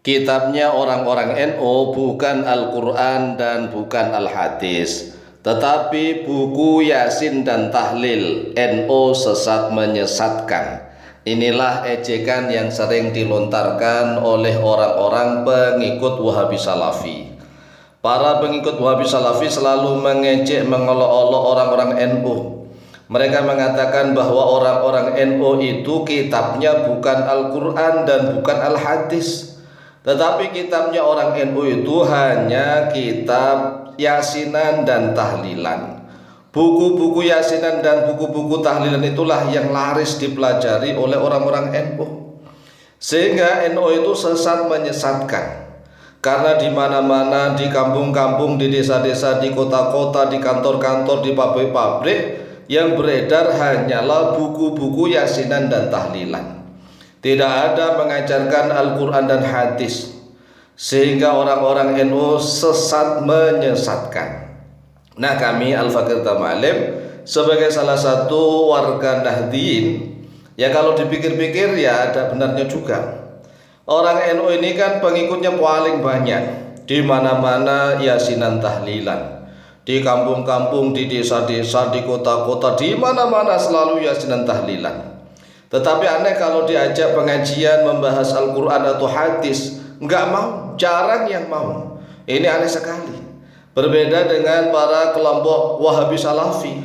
Kitabnya orang-orang NU bukan Al-Quran dan bukan Al-Hadis, tetapi buku Yasin dan Tahlil. NU sesat menyesatkan. Inilah ejekan yang sering dilontarkan oleh orang-orang pengikut Wahabi Salafi. Para pengikut Wahabi Salafi selalu mengejek, mengolok-olok orang-orang NU. Mereka mengatakan bahwa orang-orang NU itu kitabnya bukan Al-Quran dan bukan Al-Hadis, tetapi kitabnya orang NU itu hanya kitab Yasinan dan Tahlilan. Buku-buku Yasinan dan buku-buku Tahlilan itulah yang laris dipelajari oleh orang-orang NU. Sehingga NU itu sesat menyesatkan. Karena di mana-mana, di kampung-kampung, di desa-desa, di kota-kota, di kantor-kantor, di pabrik-pabrik, yang beredar hanyalah buku-buku Yasinan dan Tahlilan. Tidak ada mengajarkan Al-Quran dan hadis, sehingga orang-orang NU sesat menyesatkan. Nah, kami Al-Fakir Tamalim sebagai salah satu warga Nahdien, ya kalau dipikir-pikir ya ada benarnya juga. Orang NU ini kan pengikutnya paling banyak, di mana-mana Yasinan Tahlilan, di kampung-kampung, di desa-desa, di kota-kota, di mana-mana selalu Yasinan Tahlilan. Tetapi aneh kalau diajak pengajian membahas Al-Quran atau hadis, nggak mau, jarang yang mau. Ini aneh sekali. Berbeda dengan para kelompok Wahabi Salafi.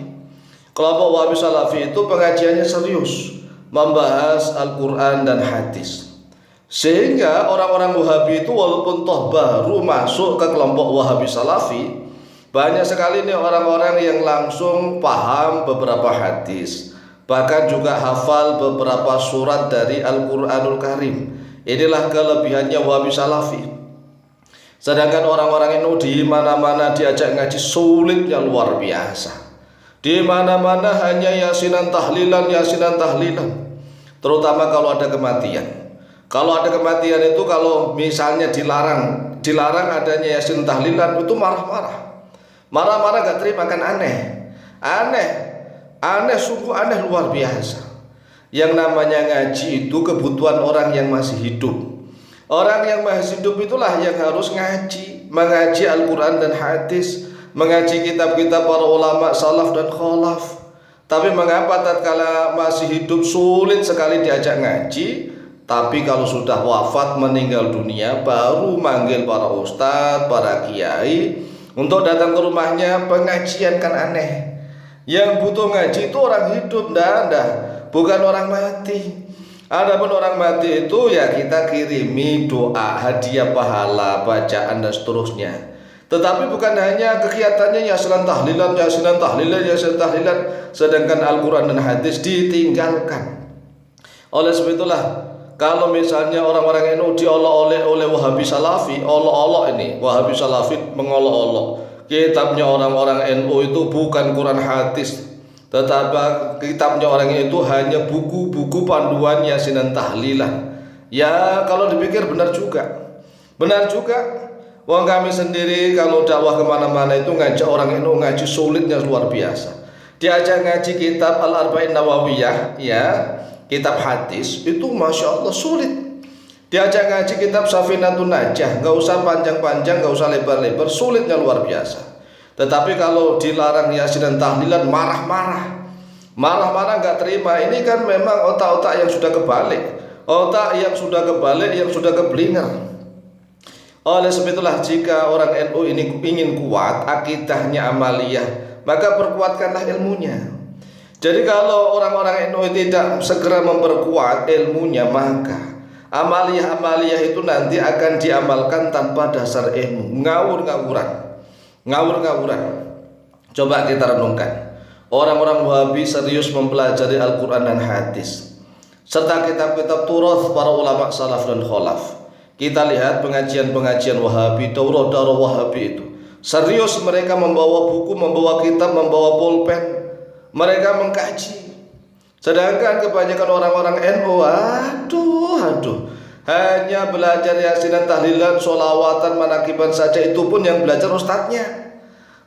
Kelompok Wahabi Salafi itu pengajiannya serius, membahas Al-Quran dan hadis. Sehingga orang-orang Wahabi itu walaupun toh baru masuk ke kelompok Wahabi Salafi, banyak sekali nih orang-orang yang langsung paham beberapa hadis, bahkan juga hafal beberapa surat dari Al-Quranul Karim. Inilah kelebihannya Wahabi Salafi. Sedangkan orang-orang NU di mana-mana diajak ngaji sulitnya luar biasa. Di mana-mana hanya Yasinan Tahlilan, Yasinan Tahlilan. Terutama kalau ada kematian. Kalau ada kematian itu, kalau misalnya dilarang adanya Yasin Tahlilan, itu marah-marah. Marah-marah gak terima, kan aneh. Aneh, sungguh aneh luar biasa. Yang namanya ngaji itu kebutuhan orang yang masih hidup. Orang yang masih hidup itulah yang harus ngaji, mengaji Al-Quran dan hadis, mengaji kitab-kitab para ulama salaf dan khalaf. Tapi mengapa tatkala masih hidup sulit sekali diajak ngaji, tapi kalau sudah wafat meninggal dunia baru manggil para ustadz, para kiai untuk datang ke rumahnya pengajian, kan aneh. Yang butuh ngaji itu orang hidup, bukan orang mati. Adapun orang mati itu ya kita kirimi doa, hadiah pahala, bacaan dan seterusnya. Tetapi bukan hanya kegiatannya Yasinan Tahlilan, Yasinan Tahlilan, Yasinan Tahlilan, sedangkan Al-Quran dan hadis ditinggalkan. Oleh sebab itulah, kalau misalnya orang-orang NU diolok-olok oleh Wahabi Salafi, olok-olok ini Wahabi Salafi mengolok-olok kitabnya orang-orang NU itu bukan Quran hadis, tetapi kitabnya orang itu hanya buku-buku panduan Yasinan Tahlilan. Ya kalau dipikir benar juga. Wong kami sendiri kalau dakwah kemana-mana itu ngajak orang NU ngaji sulitnya luar biasa. Diajak ngaji kitab Al-Arba'in Nawawiyah, ya kitab hadis itu Masya Allah sulit. Diajak ngaji kitab Safinatun Najah, gak usah panjang-panjang, gak usah lebar-lebar, sulitnya luar biasa. Tetapi kalau dilarang Yasinan Tahlilan marah-marah gak terima. Ini kan memang otak-otak yang sudah kebalik, yang sudah keblinger. Oleh sebab itulah, jika orang NU ini ingin kuat akidahnya amaliyah, maka perkuatkanlah ilmunya. Jadi kalau orang-orang NU tidak segera memperkuat ilmunya, maka amaliyah itu nanti akan diamalkan tanpa dasar ilmu, ngawur-ngawuran. Coba kita renungkan, orang-orang Wahabi serius mempelajari Al-Quran dan hadis serta kitab-kitab turas para ulama salaf dan khalaf. Kita lihat pengajian-pengajian Wahabi, daurah-daurah Wahabi itu serius, mereka membawa buku, membawa kitab, membawa pulpen, mereka mengkaji. Sedangkan kebanyakan orang-orang NU, hanya belajar Yasinan Tahlilan, sholawatan, manakiban saja. Itu pun yang belajar ustadznya.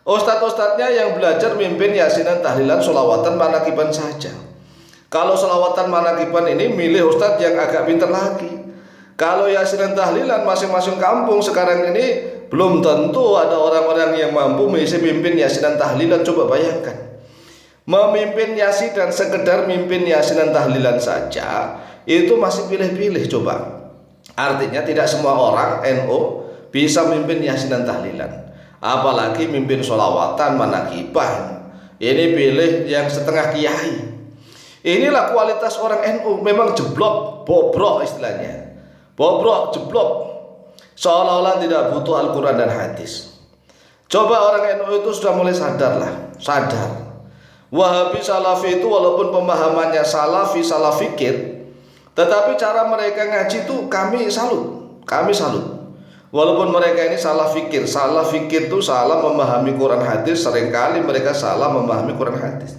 Ustadz-ustadznya yang belajar mimpin Yasinan Tahlilan, sholawatan, manakiban saja. Kalau sholawatan, manakiban ini milih ustadz yang agak pintar lagi. Kalau yasin dan tahlilan masing-masing kampung sekarang ini belum tentu ada orang-orang yang mampu memimpin yasin dan tahlilan. Coba bayangkan, memimpin yasin dan sekedar mimpin yasin dan tahlilan saja itu masih pilih-pilih. Coba, artinya tidak semua orang NU bisa memimpin yasin dan tahlilan, apalagi mimpin sholawatan, manakiban. Ini pilih yang setengah kiai. Inilah kualitas orang NU, memang jeblok, bobrok istilahnya. Bobrok, jeblok, seolah-olah tidak butuh Al-Quran dan hadis. Coba orang NU itu sudah mulai sadar. Wahabi Salafi itu walaupun pemahamannya Salafi, salah fikir, tetapi cara mereka ngaji itu kami salut. Walaupun mereka ini salah fikir itu salah memahami Quran hadis, seringkali mereka salah memahami Quran hadis,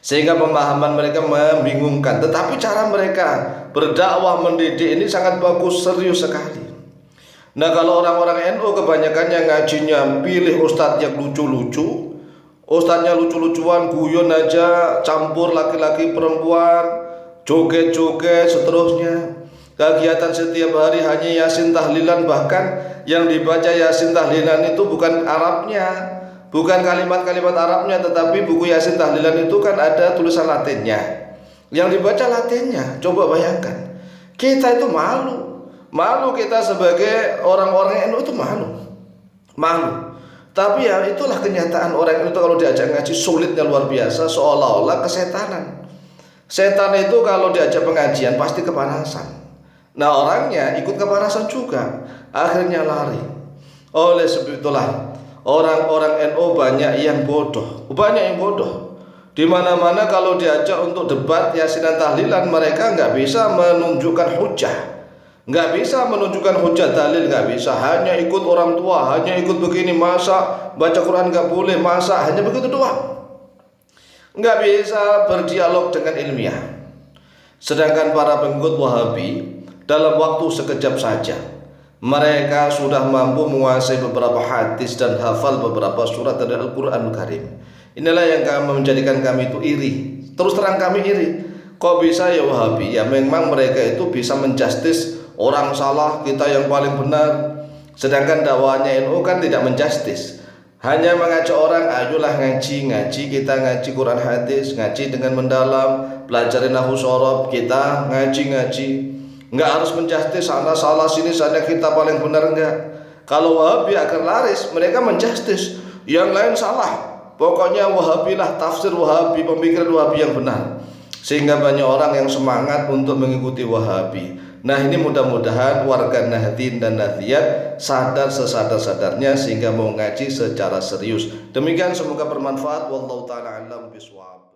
sehingga pemahaman mereka membingungkan. Tetapi cara mereka berdakwah mendidik ini sangat bagus, serius sekali. Nah, kalau orang-orang NU kebanyakannya ngajinya pilih ustadz yang lucu-lucu, ustadznya lucu-lucuan, guyon aja, campur laki-laki perempuan, joget-joget seterusnya. Kegiatan setiap hari hanya yasin tahlilan, bahkan yang dibaca yasin tahlilan itu bukan Arabnya, bukan kalimat-kalimat Arabnya, tetapi buku yasin tahlilan itu kan ada tulisan Latinnya, yang dibaca Latinnya. Coba bayangkan, kita itu malu kita sebagai orang-orang NU itu malu. Tapi ya itulah kenyataan orang itu kalau diajak ngaji sulitnya luar biasa, seolah-olah kesetanan. Setan itu kalau diajak pengajian pasti kepanasan. Nah, orangnya ikut kepanasan juga, akhirnya lari. Oleh sebab itulah orang-orang NU banyak yang bodoh. Di mana-mana kalau diajak untuk debat yasin dan tahlilan, mereka nggak bisa menunjukkan hujah, dalil, nggak bisa. Hanya ikut orang tua, hanya ikut begini, masa baca Quran nggak boleh, masa hanya begitu doang. Nggak bisa berdialog dengan ilmiah. Sedangkan para pengikut Wahabi dalam waktu sekejap saja mereka sudah mampu menguasai beberapa hadis dan hafal beberapa surat dari Al-Quran Karim. Inilah yang menjadikan kami itu iri. Terus terang kami iri. Kok bisa ya Wahabi? Ya memang mereka itu bisa menjustis orang salah, kita yang paling benar. Sedangkan dakwahnya NU kan tidak menjustis, hanya mengajak orang, ayolah ngaji, kita ngaji Quran hadis, ngaji dengan mendalam, pelajari nahwu shorof, kita ngaji. Nggak harus menjustis sana salah sini sana kita paling benar, enggak. Kalau Wahabi akan laris, mereka menjustis yang lain salah. Pokoknya Wahabi lah, tafsir Wahabi, pemikiran Wahabi yang benar, sehingga banyak orang yang semangat untuk mengikuti Wahabi. Nah, ini mudah-mudahan warga Nahdien dan Nahdiyat sadar sesadar-sadarnya sehingga mau ngaji secara serius. Demikian, semoga bermanfaat. Wallahu ta'ala a'lam bishawab.